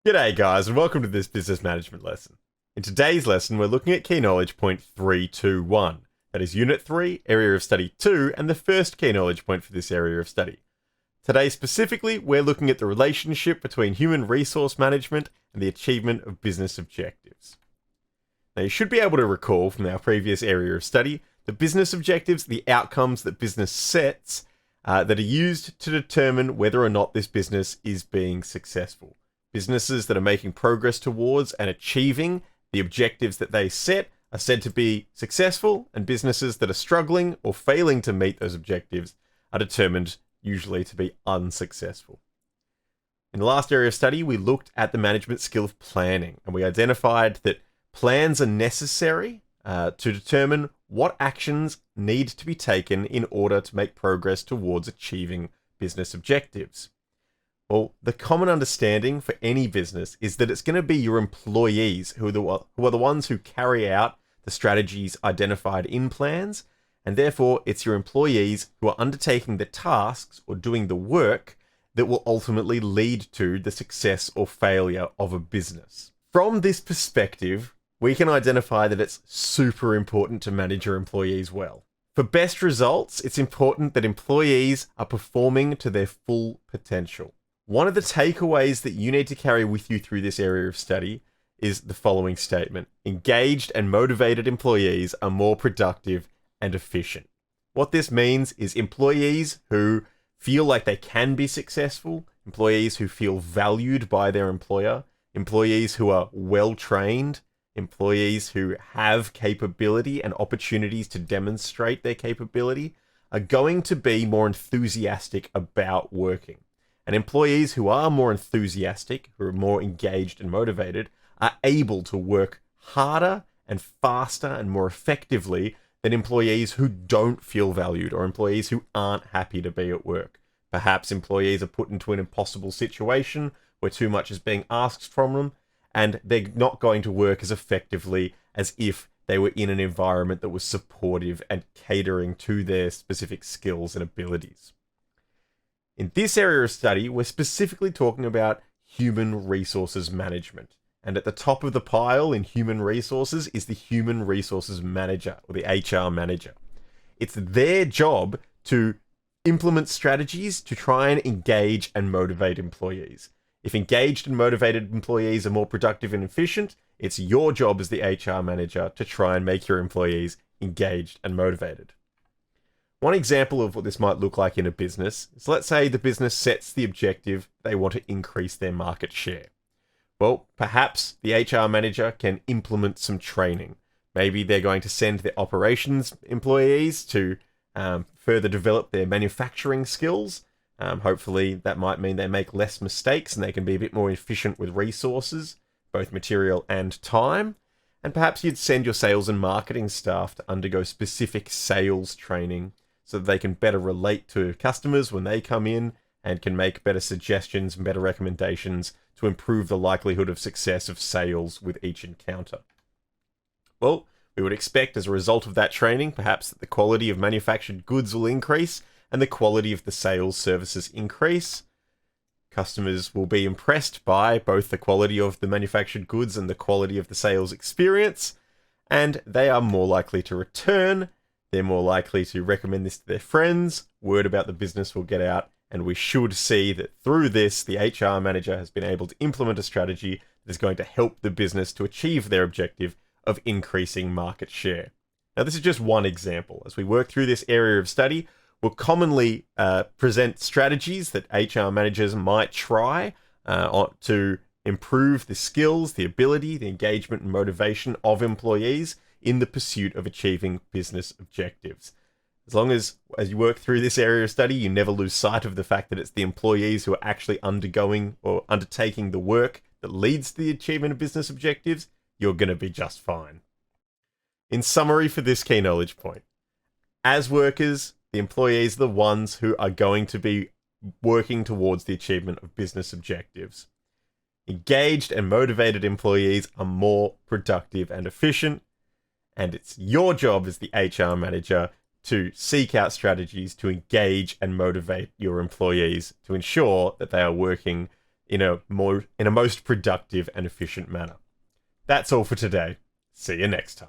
G'day guys and welcome to this business management lesson. In today's lesson we're looking at key knowledge point 321. That is unit 3, area of study 2 and the first key knowledge point for this area of study. Today specifically we're looking at the relationship between human resource management and the achievement of business objectives. Now you should be able to recall from our previous area of study that business objectives are the outcomes that business sets that are used to determine whether or not this business is being successful. Businesses that are making progress towards and achieving the objectives that they set are said to be successful, and businesses that are struggling or failing to meet those objectives are determined usually to be unsuccessful. In the last area of study, we looked at the management skill of planning, and we identified that plans are necessary to determine what actions need to be taken in order to make progress towards achieving business objectives. Well, the common understanding for any business is that it's going to be your employees who are the ones who carry out the strategies identified in plans, and therefore it's your employees who are undertaking the tasks or doing the work that will ultimately lead to the success or failure of a business. From this perspective, we can identify that it's super important to manage your employees well. For best results, it's important that employees are performing to their full potential. One of the takeaways that you need to carry with you through this area of study is the following statement: engaged and motivated employees are more productive and efficient. What this means is employees who feel like they can be successful, employees who feel valued by their employer, employees who are well trained, employees who have capability and opportunities to demonstrate their capability are going to be more enthusiastic about working. And employees who are more enthusiastic, who are more engaged and motivated, are able to work harder and faster and more effectively than employees who don't feel valued or employees who aren't happy to be at work. Perhaps employees are put into an impossible situation where too much is being asked from them, and they're not going to work as effectively as if they were in an environment that was supportive and catering to their specific skills and abilities. In this area of study, we're specifically talking about human resources management. And at the top of the pile in human resources is the human resources manager, or the HR manager. It's their job to implement strategies to try and engage and motivate employees. If engaged and motivated employees are more productive and efficient, it's your job as the HR manager to try and make your employees engaged and motivated. One example of what this might look like in a business is, let's say the business sets the objective they want to increase their market share. Well, perhaps the HR manager can implement some training. Maybe they're going to send their operations employees to further develop their manufacturing skills. Hopefully that might mean they make less mistakes and they can be a bit more efficient with resources, both material and time. And perhaps you'd send your sales and marketing staff to undergo specific sales training so that they can better relate to customers when they come in and can make better suggestions and better recommendations to improve the likelihood of success of sales with each encounter. Well, we would expect as a result of that training, perhaps that the quality of manufactured goods will increase and the quality of the sales services increase. Customers will be impressed by both the quality of the manufactured goods and the quality of the sales experience, and they are more likely to return. They're more likely to recommend this to their friends. Word about the business will get out, and we should see that through this, the HR manager has been able to implement a strategy that is going to help the business to achieve their objective of increasing market share. Now, this is just one example. As we work through this area of study, we'll commonly present strategies that HR managers might try to improve the skills, the ability, the engagement and motivation of employees in the pursuit of achieving business objectives. As long as you work through this area of study, you never lose sight of the fact that it's the employees who are actually undergoing or undertaking the work that leads to the achievement of business objectives, you're going to be just fine. In summary for this key knowledge point, as workers, the employees are the ones who are going to be working towards the achievement of business objectives. Engaged and motivated employees are more productive and efficient, and it's your job as the HR manager to seek out strategies to engage and motivate your employees to ensure that they are working in a most productive and efficient manner. That's all for today. See you next time.